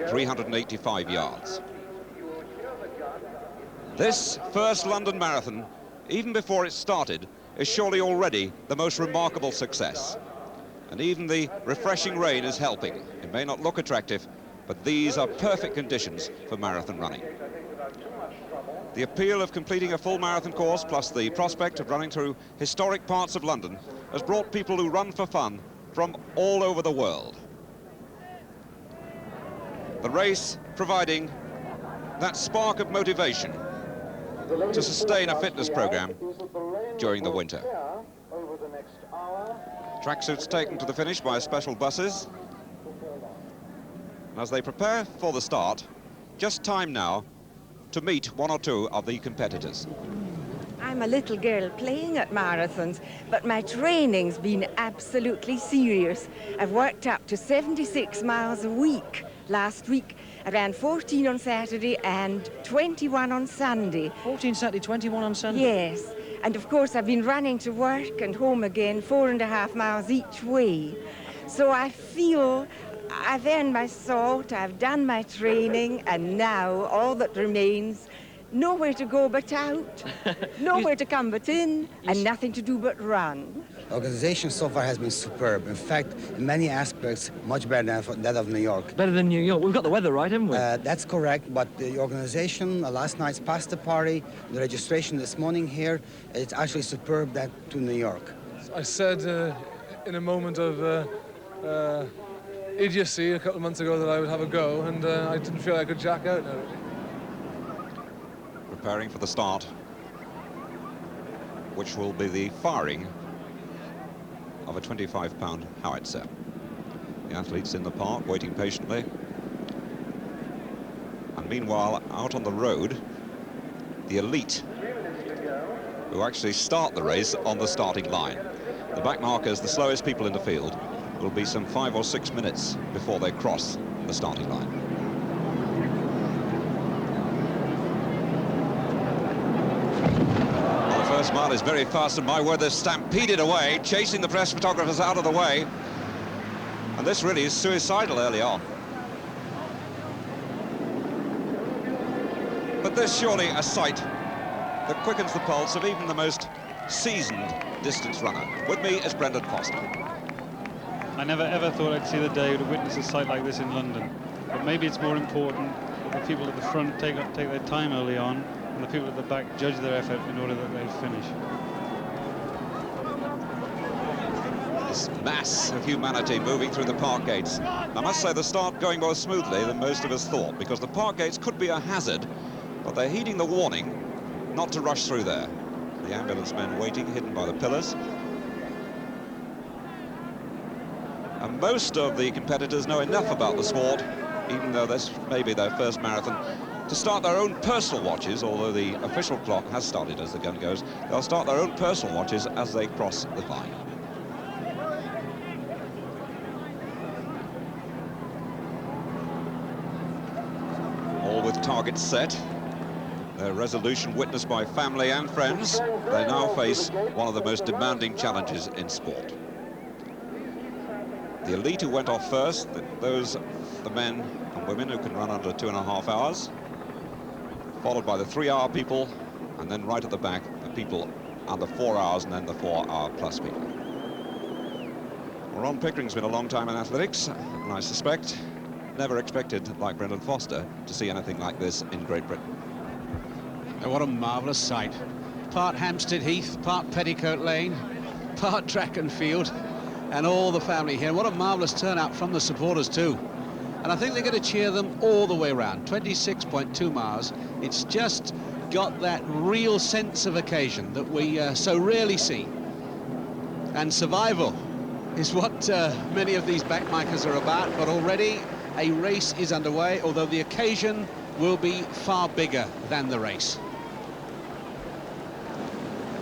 385 yards. This first London Marathon, even before it started, is surely already the most remarkable success. And even the refreshing rain is helping. It may not look attractive, but these are perfect conditions for marathon running. The appeal of completing a full marathon course, plus the prospect of running through historic parts of London, has brought people who run for fun from all over the world. The race providing that spark of motivation to sustain a fitness program during the winter. Tracksuits taken to the finish by special buses. And as they prepare for the start, just time now to meet one or two of the competitors. I'm a little girl playing at marathons, but my training's been absolutely serious. I've worked up to 76 miles a week. Last week, I ran 14 on Saturday and 21 on Sunday. 14 Saturday, 21 on Sunday? Yes, and of course I've been running to work and home again 4.5 miles each way. So I feel I've earned my salt, I've done my training, and now all that remains, nowhere to go but out, nowhere to come but in, and nothing to do but run. The organization so far has been superb. In fact, in many aspects, much better than that of New York. Better than New York. We've got the weather right, haven't we? That's correct, but the organization, last night's pasta party, the registration this morning here, it's actually superb to New York. I said in a moment of idiocy a couple of months ago that I would have a go, and I didn't feel I could jack out now. Preparing for the start, which will be the firing of a 25-pound howitzer. The athletes in the park waiting patiently. And meanwhile, out on the road, the elite, who actually start the race on the starting line. The back markers, the slowest people in the field, will be some 5 or 6 minutes before they cross the starting line. First mile is very fast, and my word, they're stampeded away, chasing the press photographers out of the way. And this really is suicidal early on. But there's surely a sight that quickens the pulse of even the most seasoned distance runner. With me is Brendan Foster. I never ever thought I'd see the day to witness a sight like this in London. But maybe it's more important that the people at the front take their time early on, and the people at the back judge their effort in order that they finish. This mass of humanity moving through the park gates. I must say the start going more smoothly than most of us thought, because the park gates could be a hazard, but they're heeding the warning not to rush through there. The ambulance men waiting, hidden by the pillars. And most of the competitors know enough about the sport, even though this may be their first marathon, to start their own personal watches. Although the official clock has started as the gun goes, they'll start their own personal watches as they cross the line. All with targets set, their resolution witnessed by family and friends, they now face one of the most demanding challenges in sport. The elite who went off first, the men and women who can run under 2.5 hours, followed by the 3-hour people, and then right at the back, the people under 4 hours, and then the 4-hour plus people. Well, Ron Pickering's been a long time in athletics, and I suspect never expected, like Brendan Foster, to see anything like this in Great Britain. Oh, what a marvellous sight. Part Hampstead Heath, part Petticoat Lane, part track and field, and all the family here. What a marvellous turnout from the supporters too. And I think they're going to cheer them all the way around. 26.2 miles. It's just got that real sense of occasion that we so rarely see. And survival is what many of these backmarkers are about, but already a race is underway, although the occasion will be far bigger than the race.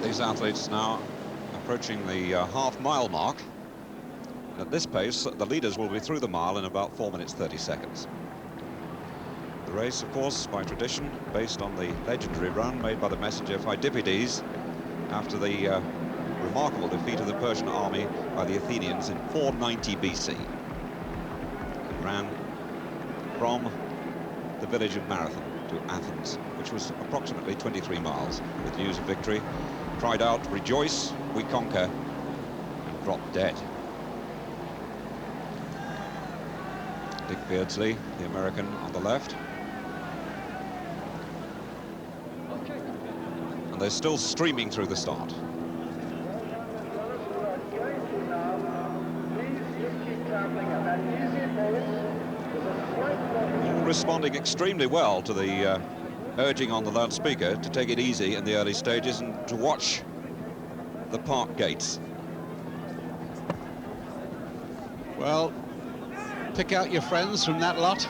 These athletes now approaching the half-mile mark. At this pace, the leaders will be through the mile in about 4 minutes 30 seconds. The race, of course, by tradition, based on the legendary run made by the messenger Pheidippides after the remarkable defeat of the Persian army by the Athenians in 490 BC. It ran from the village of Marathon to Athens, which was approximately 23 miles. With news of victory, cried out, "Rejoice, we conquer," and dropped dead. Dick Beardsley, the American, on the left. And they're still streaming through the start. All responding extremely well to the urging on the loudspeaker to take it easy in the early stages and to watch the park gates. Well, pick out your friends from that lot.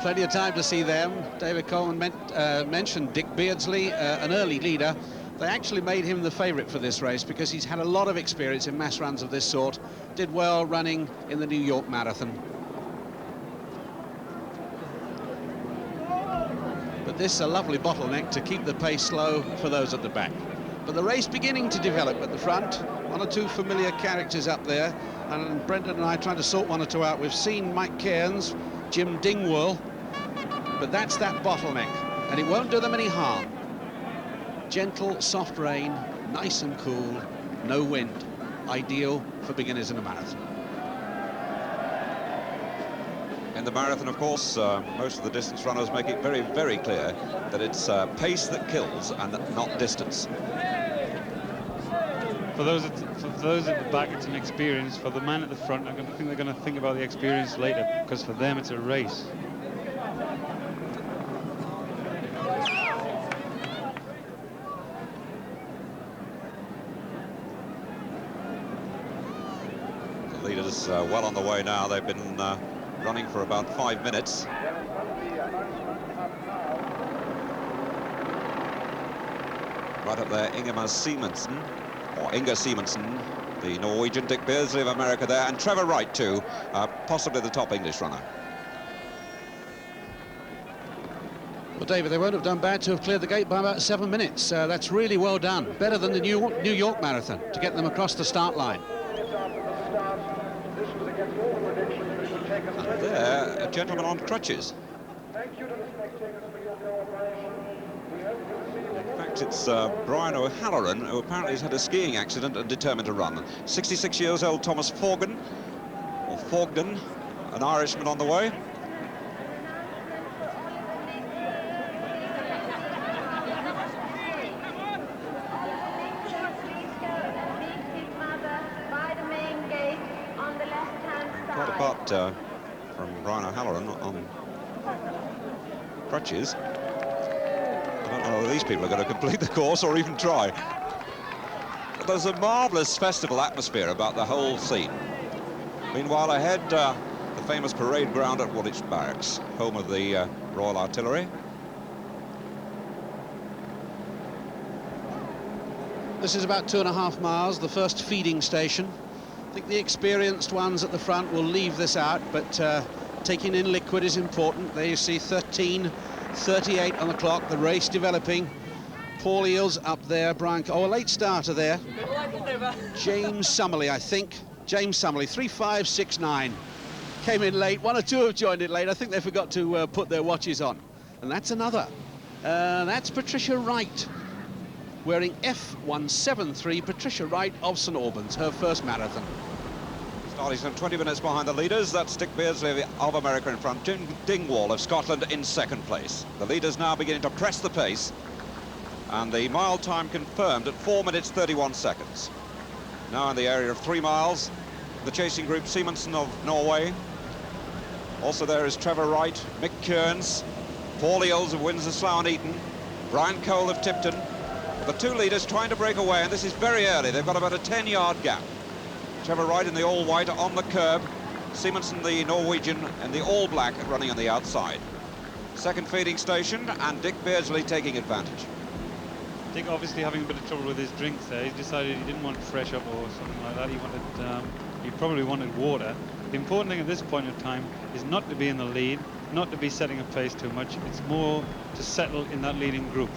Plenty of time to see them. David Coleman mentioned Dick Beardsley, an early leader. They actually made him the favourite for this race because he's had a lot of experience in mass runs of this sort. Did well running in the New York Marathon. But this is a lovely bottleneck to keep the pace slow for those at the back. But the race beginning to develop at the front. One or two familiar characters up there, and Brendan and I trying to sort one or two out. We've seen Mike Cairns, Jim Dingwall, but that's that bottleneck, and it won't do them any harm. Gentle, soft rain, nice and cool, no wind. Ideal for beginners in a marathon. In the marathon, of course, most of the distance runners make it very, very clear that it's pace that kills and not distance. For those at the back, it's an experience. For the man at the front, I think they're going to think about the experience later, because for them, it's a race. The leaders well on the way now. They've been running for about 5 minutes. Right up there, Ingemar Simonsen, or Inga Simonsen, the Norwegian, Dick Beardsley of America there, and Trevor Wright too, possibly the top English runner. Well, David, they won't have done bad to have cleared the gate by about 7 minutes. That's really well done. Better than the New York Marathon to get them across the start line. And there, a gentleman on crutches. In fact, it's Brian O'Halloran, who apparently has had a skiing accident and determined to run. 66 years old Thomas Fogden, or Fogden, an Irishman on the way. Quite apart from Brian O'Halloran on crutches, I don't know whether these people are going to complete the course or even try. But there's a marvellous festival atmosphere about the whole scene. Meanwhile, ahead, the famous parade ground at Woolwich Barracks, home of the Royal Artillery. This is about 2.5 miles, the first feeding station. I think the experienced ones at the front will leave this out, but taking in liquid is important. There you see 13:38 on the clock, the race developing. Paul Eales up there, Brian, a late starter there. James Summerley, I think. James Summerley, 3:5.69. Came in late, one or two have joined it late. I think they forgot to put their watches on. And that's another. That's Patricia Wright, wearing F173, Patricia Wright of St Albans, her first marathon. Starting some 20 minutes behind the leaders, that's Dick Beardsley of America in front, Jim Dingwall of Scotland in second place. The leaders now beginning to press the pace, and the mile time confirmed at 4 minutes 31 seconds. Now in the area of 3 miles, the chasing group Simonsen of Norway. Also there is Trevor Wright, Mick Cairns, Paul Eales of Windsor, Slough and Eton, Brian Cole of Tipton. The two leaders trying to break away, and this is very early. They've got about a 10-yard gap. Trevor Wright in the all-white on the curb. Simonsen, the Norwegian, and the all-black running on the outside. Second feeding station, and Dick Beardsley taking advantage. Dick obviously having a bit of trouble with his drinks there. He decided he didn't want fresh up or something like that. He probably wanted water. The important thing at this point in time is not to be in the lead, not to be setting a pace too much. It's more to settle in that leading group.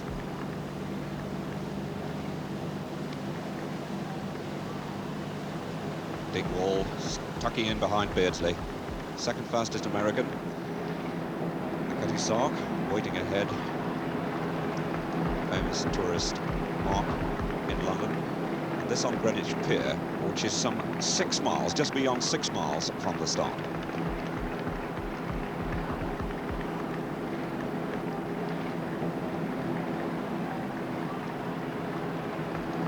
Dingwall tucking in behind Beardsley, second fastest American. Catty Sark waiting ahead. Famous tourist mark in London. And this on Greenwich Pier, which is some 6 miles, just beyond 6 miles from the start.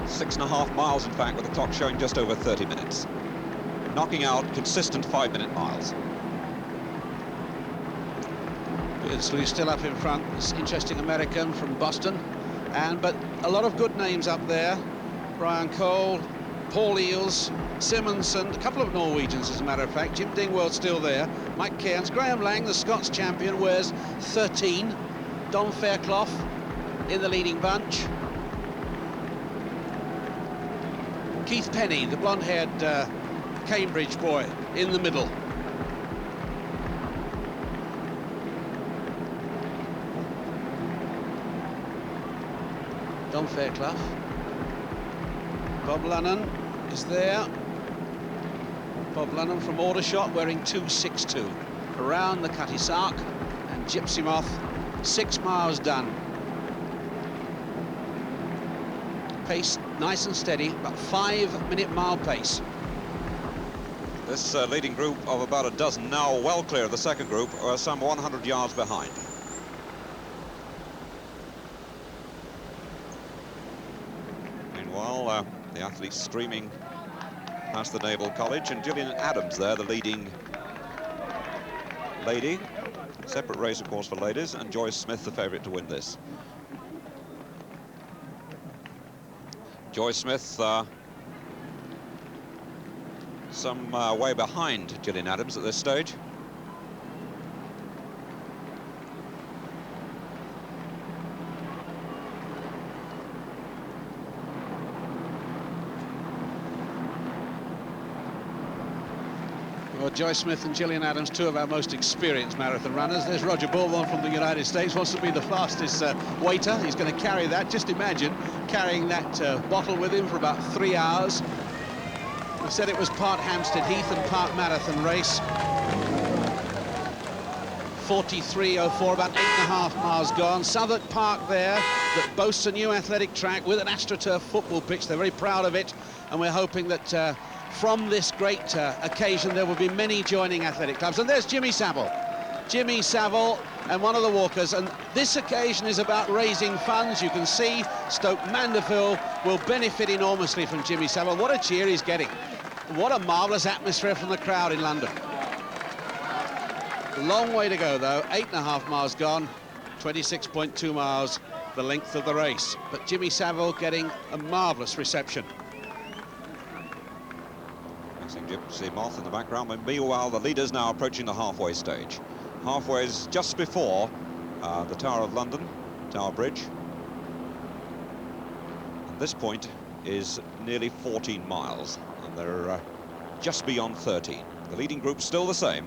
Six and a half miles, in fact, with the clock showing just over 30 minutes. Knocking out consistent 5-minute miles. Beardsley still up in front, this interesting American from Boston. But a lot of good names up there. Brian Cole, Paul Eales, Simonsen, a couple of Norwegians, as a matter of fact. Jim Dingwall's still there. Mike Cairns, Graham Lang, the Scots champion, wears 13. Don Fairclough in the leading bunch. Keith Penny, the blonde-haired Cambridge boy, in the middle. Don Fairclough. Bob Lennon is there. Bob Lennon from Aldershot wearing 2.62. Around the Catty Sark and Gypsy Moth, 6 miles done. Pace nice and steady, but 5-minute mile pace. This leading group of about a dozen, now well clear of the second group, are some 100 yards behind. Meanwhile, the athletes streaming past the Naval College, and Gillian Adams there, the leading lady. Separate race, of course, for ladies, and Joyce Smith, the favourite to win this. Joyce Smith some way behind Gillian Adams at this stage. Well, Joyce Smith and Gillian Adams, two of our most experienced marathon runners. There's Roger Bullman from the United States, wants to be the fastest waiter. He's going to carry that. Just imagine carrying that bottle with him for about 3 hours. We said it was part Hampstead Heath and part marathon race. 43.04, about 8.5 miles gone. Southwark Park there, that boasts a new athletic track with an AstroTurf football pitch. They're very proud of it, and we're hoping that from this great occasion there will be many joining athletic clubs. And there's Jimmy Savile. Jimmy Savile and one of the walkers, and this occasion is about raising funds. You can see Stoke Mandeville will benefit enormously from Jimmy Savile. What a cheer he's getting. What a marvellous atmosphere from the crowd in London. Long way to go, though. 8.5 miles gone, 26.2 miles, the length of the race. But Jimmy Savile getting a marvellous reception. Gypsy Moth in the background, but meanwhile the leaders now approaching the halfway stage. Halfway is just before the Tower of London, Tower Bridge. And this point is nearly 14 miles, and they're just beyond 13. The leading group's still the same.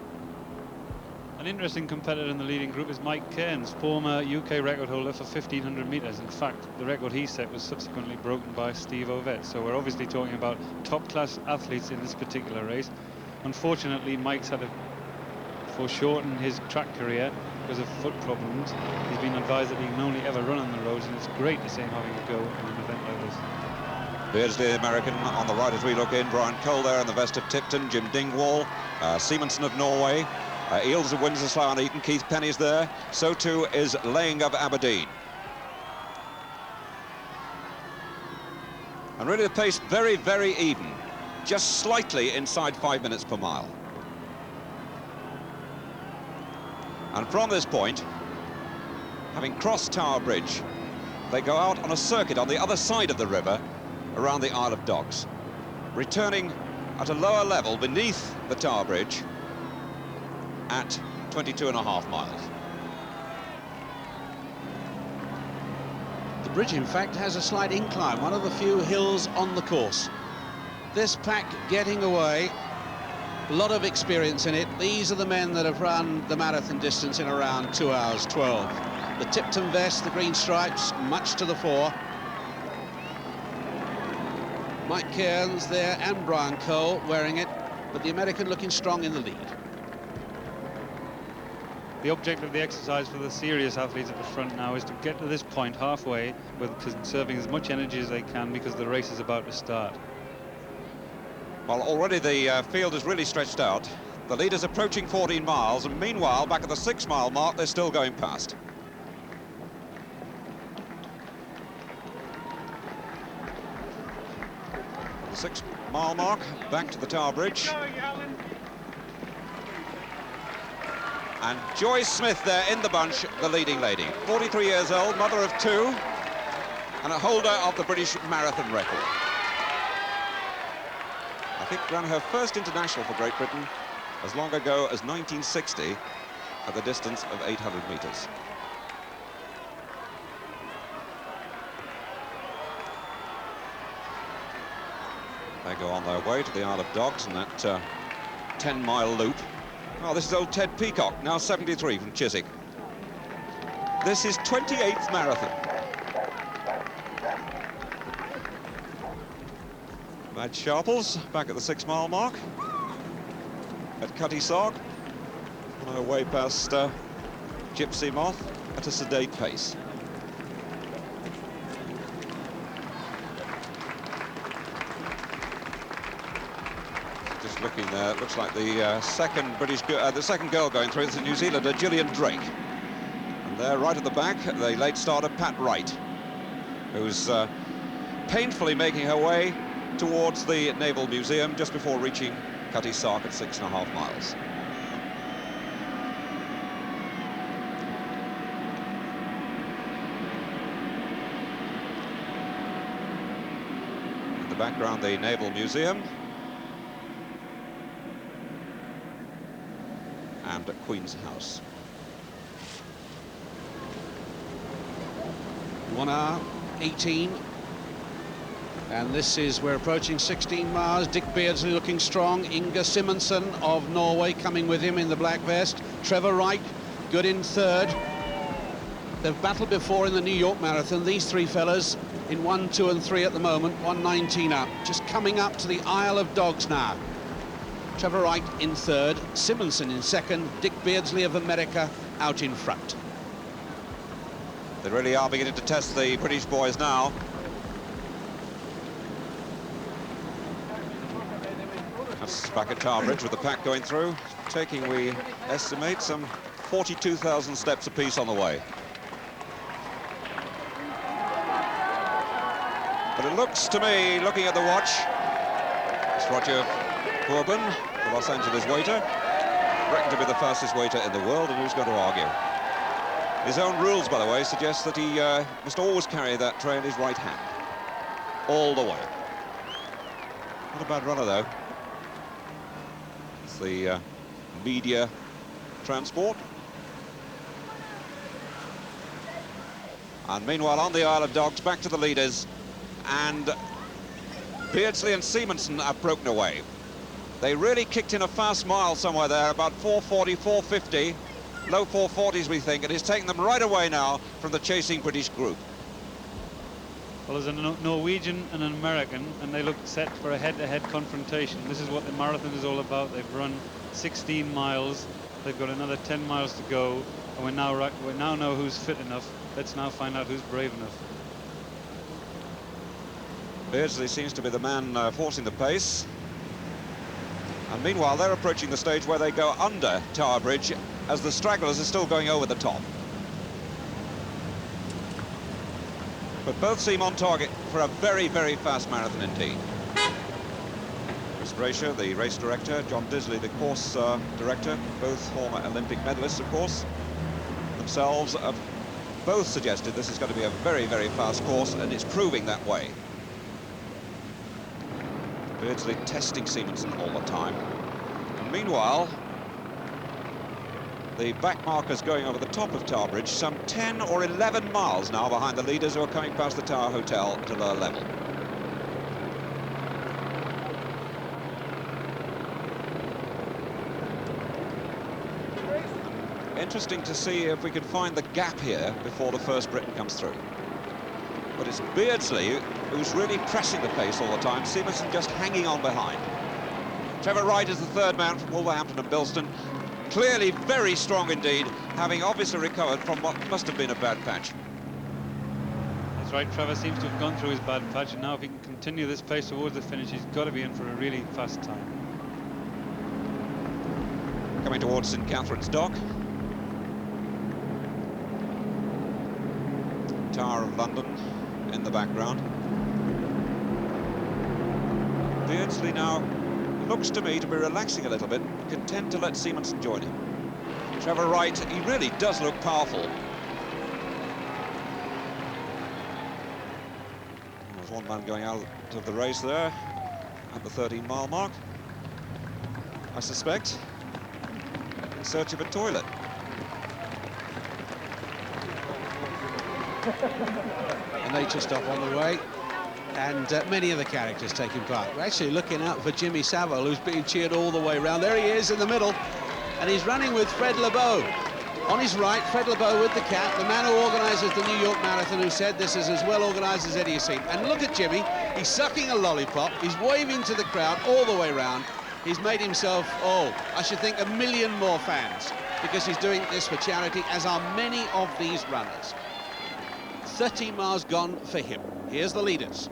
An interesting competitor in the leading group is Mike Cairns, former UK record holder for 1,500 metres. In fact, the record he set was subsequently broken by Steve Ovett. So we're obviously talking about top-class athletes in this particular race. Unfortunately, Mike's had to foreshorten his track career because of foot problems. He's been advised that he can only ever run on the roads, and it's great to see him having a go in an event like this. Beardsley, the American, on the right as we look in. Brian Cole there in the vest of Tipton. Jim Dingwall, Simonsen of Norway. Eales of Windsor, Slough and Eton. Keith Penny's there. So too is Laying of Aberdeen. And really the pace very, very even. Just slightly inside 5 minutes per mile. And from this point, having crossed Tower Bridge, they go out on a circuit on the other side of the river around the Isle of Dogs, returning at a lower level beneath the Tower Bridge at 22.5 miles. The bridge, in fact, has a slight incline, one of the few hills on the course. This pack getting away, a lot of experience in it. These are the men that have run the marathon distance in around 2 hours 12. The Tipton vest, the green stripes, much to the fore. Mike Cairns there and Brian Cole wearing it, but the American looking strong in the lead. The object of the exercise for the serious athletes at the front now is to get to this point halfway with conserving as much energy as they can, because the race is about to start. Well, already the field is really stretched out. The leader's approaching 14 miles, and meanwhile, back at the 6-mile mark, they're still going past. The 6-mile mark, back to the Tower Bridge. And Joyce Smith there in the bunch, the leading lady. 43 years old, mother of 2, and a holder of the British marathon record. I think ran her first international for Great Britain as long ago as 1960 at the distance of 800 metres. They go on their way to the Isle of Dogs and that 10-mile loop. Oh, this is old Ted Peacock, now 73 from Chiswick. This is 28th marathon. Mad Sharples back at the 6-mile mark at Cutty Sark, on her way past Gypsy Moth at a sedate pace. Just looking there, it looks like the second girl going through is the New Zealander Gillian Drake, and there right at the back, the late starter Pat Wright, who's painfully making her way towards the Naval Museum just before reaching Cutty Sark at 6.5 miles. In the background, the Naval Museum and Queen's House. 1 hour 18. And this is, we're approaching 16 miles. Dick Beardsley looking strong. Inge Simonsen of Norway coming with him in the black vest. Trevor Wright, good in third. They've battled before in the New York Marathon. These three fellas in 1, 2 and 3 at the moment, 1:19 up. Just coming up to the Isle of Dogs now. Trevor Wright in third, Simonsen in second, Dick Beardsley of America out in front. They really are beginning to test the British boys now. That's back at Tower Bridge with the pack going through, taking, we estimate, some 42,000 steps apiece on the way. But it looks to me, looking at the watch, it's Roger Corbin, the Los Angeles waiter, reckoned to be the fastest waiter in the world, and who's going to argue? His own rules, by the way, suggest that he must always carry that tray in his right hand, all the way. Not a bad runner, though. It's the media transport. And meanwhile, on the Isle of Dogs, back to the leaders, and Beardsley and Simonsen have broken away. They really kicked in a fast mile somewhere there, about 4:40, 4:50, low 4:40s, we think, and it's taken them right away now from the chasing British group. Well, there's a Norwegian and an American, and they look set for a head-to-head confrontation. This is what the marathon is all about. They've run 16 miles. They've got another 10 miles to go, and we now know who's fit enough. Let's now find out who's brave enough. Beardsley seems to be the man forcing the pace. And meanwhile, they're approaching the stage where they go under Tower Bridge as the stragglers are still going over the top. But both seem on target for a very, very fast marathon indeed. Chris Brasher, the race director, John Disley, the course director, both former Olympic medalists, of course, themselves have both suggested this is going to be a very, very fast course, and it's proving that way. Beardsley testing Simonsen all the time. And meanwhile, the back markers going over the top of Tower Bridge, some 10 or 11 miles now behind the leaders who are coming past the Tower Hotel to their level. Interesting to see if we can find the gap here before the first Briton comes through. But it's Beardsley who's really pressing the pace all the time. Simonsen just hanging on behind. Trevor Wright is the third man from Wolverhampton and Bilston. clearly very strong indeed, having obviously recovered from what must have been a bad patch. That's right, Trevor seems to have gone through his bad patch, and now if he can continue this pace towards the finish, he's got to be in for a really fast time. Coming towards St Catherine's Dock. Tower of London in the background. Beardsley now looks to me to be relaxing a little bit, content to let Simonsen join him. Trevor Wright, he really does look powerful. There's one man going out of the race there at the 13-mile mark, I suspect, in search of a toilet. A nature stop on the way, and many of the characters taking part. We're actually looking out for Jimmy Savile, who's being cheered all the way around. There he is in the middle, and he's running with Fred Lebow. On his right, Fred Lebow with the cap, the man who organises the New York Marathon, who said this is as well organised as any you've seen. And look at Jimmy, he's sucking a lollipop, he's waving to the crowd all the way around. He's made himself, oh, I should think, 1 million more fans, because he's doing this for charity, as are many of these runners. 30 miles gone for him. Here's the leaders.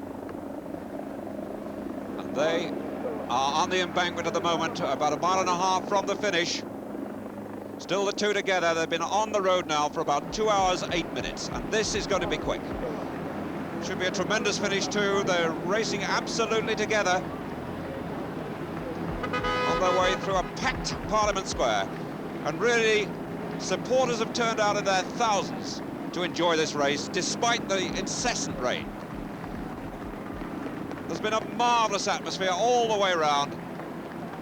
And they are on the embankment at the moment, about 1.5 miles from the finish. Still the two together. They've been on the road now for about 2 hours, 8 minutes, and this is going to be quick. Should be a tremendous finish too. They're racing absolutely together on their way through a packed Parliament Square, and really supporters have turned out in their thousands to enjoy this race despite the incessant rain. There's been a marvellous atmosphere all the way around,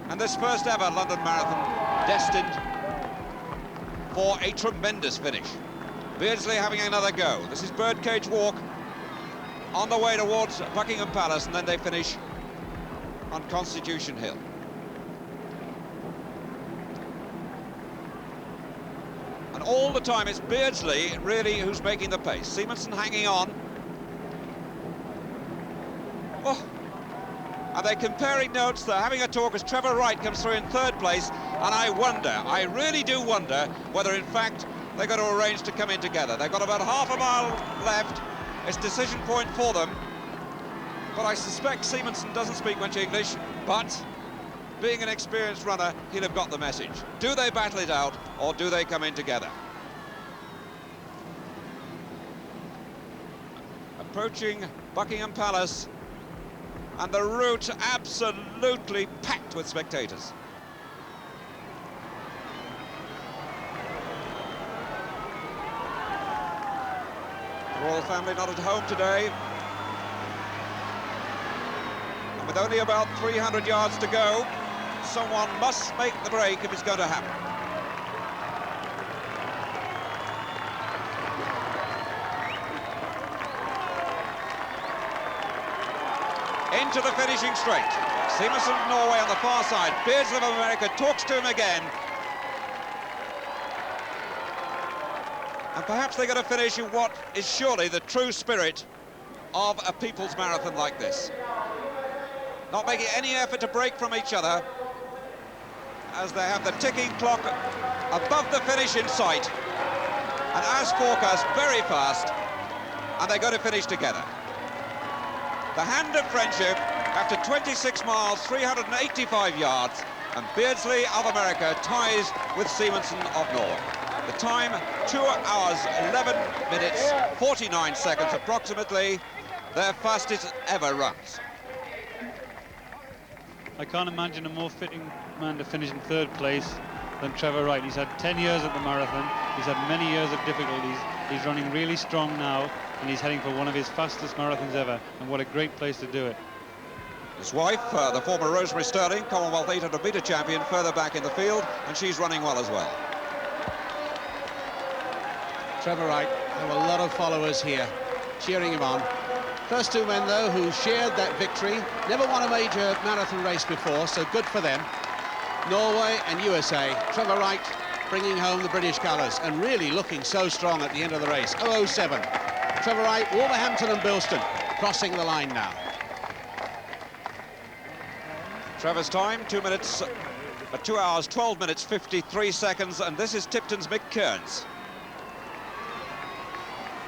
and this first ever London Marathon destined for a tremendous finish. Beardsley having another go. This is Birdcage Walk on the way towards Buckingham Palace, and then they finish on Constitution Hill. And all the time it's Beardsley really who's making the pace. Simonsen hanging on. Oh, and they're comparing notes, they're having a talk as Trevor Wright comes through in third place, and I really do wonder whether in fact they're going to arrange to come in together. They've got about half a mile left. It's decision point for them, but I suspect Simonsen doesn't speak much English, but being an experienced runner, he'll have got the message. Do they battle it out, or do they come in together? Approaching Buckingham Palace, and the route absolutely packed with spectators. The royal family not at home today. And with only about 300 yards to go, someone must make the break if it's going to happen. Into the finishing straight. Simonsen of Norway on the far side. Beardsley of America talks to him again. And perhaps they're going to finish in what is surely the true spirit of a people's marathon like this. Not making any effort to break from each other, as they have the ticking clock above the finish in sight. And as forecast, very fast, and they're going to finish together. The hand of friendship after 26 miles, 385 yards, and Beardsley of America ties with Simonsen of Norway. The time, 2 hours, 11 minutes, 49 seconds, approximately their fastest ever runs. I can't imagine a more fitting man to finish in third place than Trevor Wright. He's had 10 years at the marathon, he's had many years of difficulties, he's running really strong now, and he's heading for one of his fastest marathons ever, and what a great place to do it. His wife, the former Rosemary Sterling, Commonwealth 800-metre champion, further back in the field, and she's running well as well. Trevor Wright, there were a lot of followers here cheering him on. First two men, though, who shared that victory, never won a major marathon race before, so good for them. Norway and USA. Trevor Wright bringing home the British colours and really looking so strong at the end of the race. 007. Trevor Wright, Wolverhampton and Bilston crossing the line now. Trevor's time, 2 minutes, at 2 hours, 12 minutes, 53 seconds, and this is Tipton's Mick Kearns.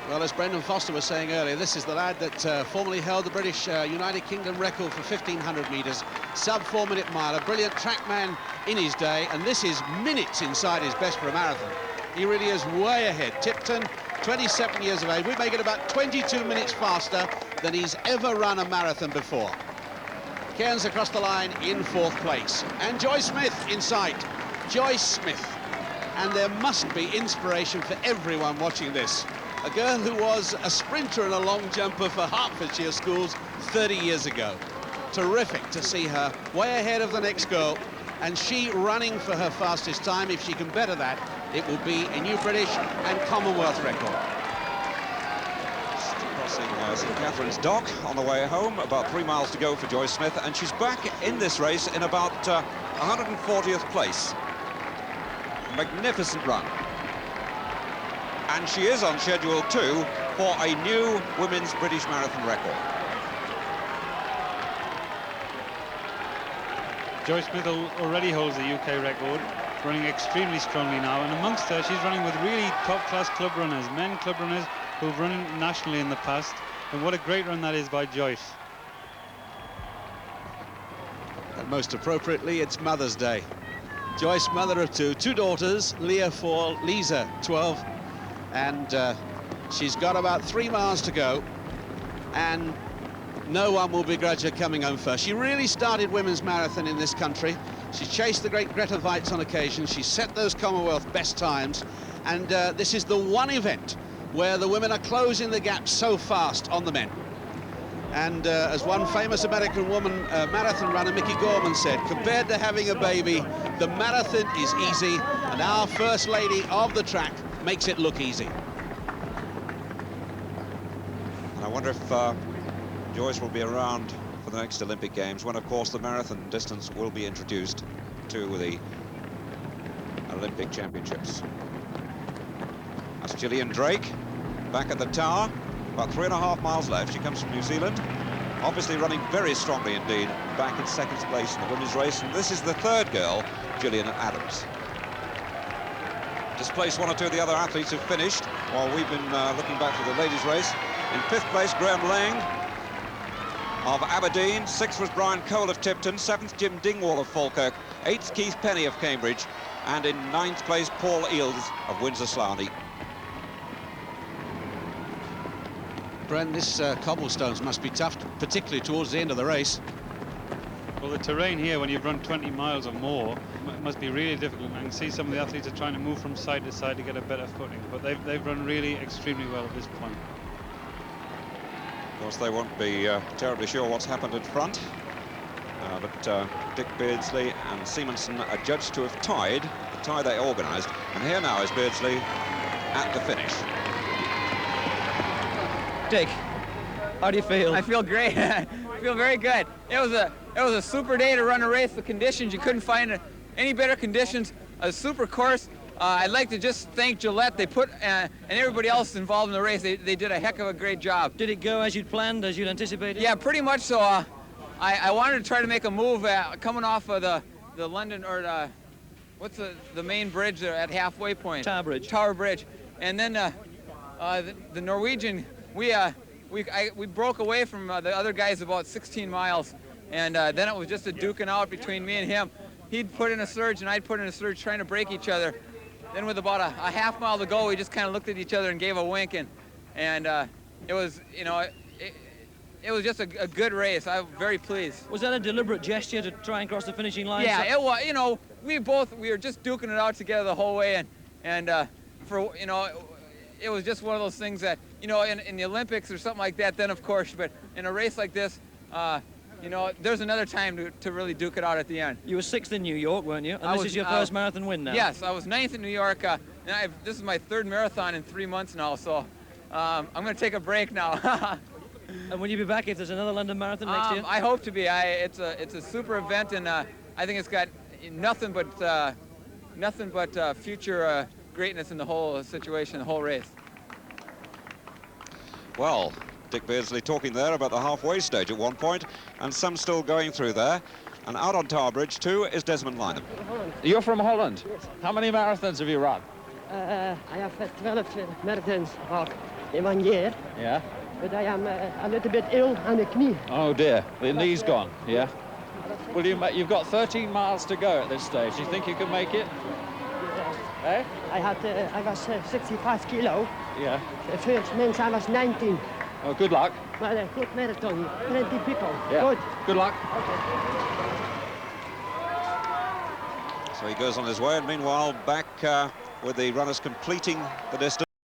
Well, as Brendan Foster was saying earlier, this is the lad that formerly held the British United Kingdom record for 1,500 metres, sub-4-minute mile, a brilliant trackman in his day, and this is minutes inside his best for a marathon. He really is way ahead. Tipton, 27 years of age, we make it about 22 minutes faster than he's ever run a marathon before. Cairns across the line in 4th place. And Joyce Smith in sight. Joyce Smith. And there must be inspiration for everyone watching this. A girl who was a sprinter and a long jumper for Hertfordshire schools 30 years ago. Terrific to see her way ahead of the next girl, and she running for her fastest time. If she can better that, it will be a new British and Commonwealth record. Crossing St Catherine's Dock on the way home, about 3 miles to go for Joyce Smith, and she's back in this race in about 140th place. Magnificent run. And she is on schedule too for a new women's British marathon record. Joyce Smith already holds the UK record, running extremely strongly now, and amongst her she's running with really top-class club runners, men club runners who've run nationally in the past, and what a great run that is by Joyce. And most appropriately, it's Mother's Day. Joyce, mother of two daughters, Leah 4, Lisa 12, and she's got about 3 miles to go, and no one will begrudge her coming home first. She really started women's marathon in this country. She chased the great Greta Weitz on occasion. She set those Commonwealth best times, and this is the one event where the women are closing the gap so fast on the men. And as one famous American woman marathon runner, Mickey Gorman, said, compared to having a baby, the marathon is easy, and our First Lady of the track makes it look easy. And I wonder if Joyce will be around for the next Olympic Games, when, of course, the marathon distance will be introduced to the Olympic Championships. That's Gillian Drake back at the tower. About 3.5 miles left. She comes from New Zealand, obviously running very strongly indeed, back in 2nd place in the women's race. And this is the 3rd girl, Gillian Adams. Displaced 1 or 2 of the other athletes who've finished while we've been looking back to the ladies' race. In 5th place, Graham Lang of Aberdeen. 6th was Brian Cole of Tipton. 7th, Jim Dingwall of Falkirk. 8th, Keith Penny of Cambridge. And in 9th place, Paul Eales of Windsor Sloughney. Brent, this cobblestones must be tough, particularly towards the end of the race. Well, the terrain here, when you've run 20 miles or more, must be really difficult. I can see some of the athletes are trying to move from side to side to get a better footing, but they've run really extremely well at this point. Of course, they won't be terribly sure what's happened in front, but Dick Beardsley and Simonson are judged to have tied, the tie they organised, and here now is Beardsley at the finish. Dick, how do you feel? I feel great. I feel very good. It was a super day to run a race. The conditions, you couldn't find any better conditions. A super course. I'd like to just thank Gillette. They put and everybody else involved in the race. They did a heck of a great job. Did it go as you'd planned, as you'd anticipated? Yeah, pretty much so. I wanted to try to make a move coming off of the London, or what's the main bridge there at halfway point? Tower Bridge. Tower Bridge. And then the Norwegian. We broke away from the other guys about 16 miles, and then it was just a duking out between me and him. He'd put in a surge, and I'd put in a surge, trying to break each other. Then with about a half mile to go, we just kind of looked at each other and gave a wink, and it was, you know, it was just a good race. I'm very pleased. Was that a deliberate gesture to try and cross the finishing line? Yeah, it was. You know, we were just duking it out together the whole way, and for, you know, it was just one of those things that, you know, in the Olympics or something like that, then of course, but in a race like this, you know, there's another time to really duke it out at the end. You were 6th in New York, weren't you? And this is your first marathon win now. Yes, I was 9th in New York, and this is my 3rd marathon in 3 months now, so I'm going to take a break now. And will you be back if there's another London Marathon next year? I hope to be. It's a super event, and I think it's got nothing but future greatness in the whole situation, the whole race. Well, Dick Beardsley talking there about the halfway stage at one point, and some still going through there. And out on Tarbridge, too, is Desmond Lynham. You're from Holland? Yes. How many marathons have you run? I have 12 marathons in 1 year. Yeah. But I am a little bit ill on the knee. Oh dear, the knee's gone, yeah? Well, you've got 13 miles to go at this stage. Do you think you can make it? Eh? I was 65 kilo. Yeah. First month I was 19. Oh, good luck. Well, a good marathon, plenty people. Yeah. Good. Good luck. Okay. So he goes on his way, and meanwhile back with the runners completing the distance.